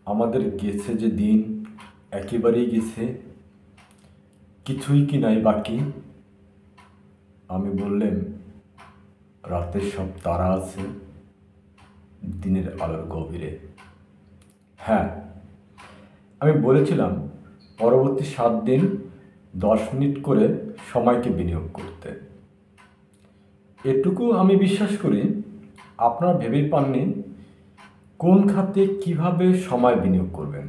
আমাদের গেছে যে দিন একেবারেই গেছে, কিছুই কি নাই বাকি। আমি বললেন, রাতের সব তারা আছে দিনের আলোর গভীরে। হ্যাঁ, আমি বলেছিলাম পরবর্তী 7 দিন 10 মিনিট করে সময়কে বিনিয়োগ করতে। এটুকু আমি বিশ্বাস করি আপনারা ভেবেই পাননি কোন খাতে কিভাবে সময় বিনিয়োগ করবেন।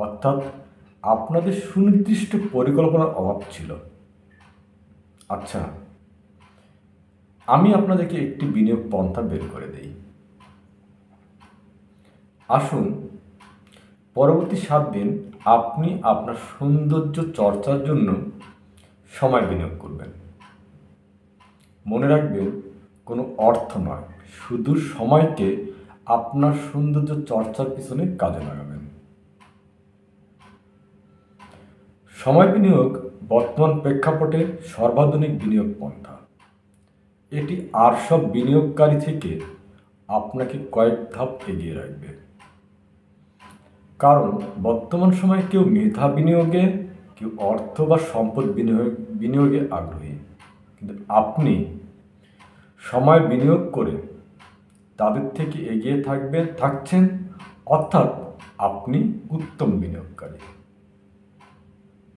অর্থাৎ আপনাদের সুনির্দিষ্ট পরিকল্পনার অভাব ছিল। আচ্ছা, আমি আপনাদেরকে একটি বিনিয়োগ পন্থা বের করে দেই। আসুন, পরবর্তী 7 দিন আপনি আপনার সৌন্দর্য চর্চার জন্য সময় বিনিয়োগ করবেন। মনে রাখবেন, কোনো অর্থ নয়, শুধু সময়কে আপনার সৌন্দর্য চর্চার পিছনে কাজে লাগাবেন। সময় বিনিয়োগ বর্তমান প্রেক্ষাপটে সর্বাধুনিক বিনিয়োগ পন্থা। এটি আর সব বিনিয়োগকারী থেকে আপনাকে কয়েক ধাপ এগিয়ে রাখবে। কারণ বর্তমান সময়ে কেউ মেধা বিনিয়োগে, কেউ অর্থ বা সম্পদ বিনিয়োগে আগ্রহী, কিন্তু আপনি সময় বিনিয়োগ করে তাদের থেকে এগিয়ে থাকছেন, অর্থাৎ আপনি উত্তম বিনিয়োগকারী।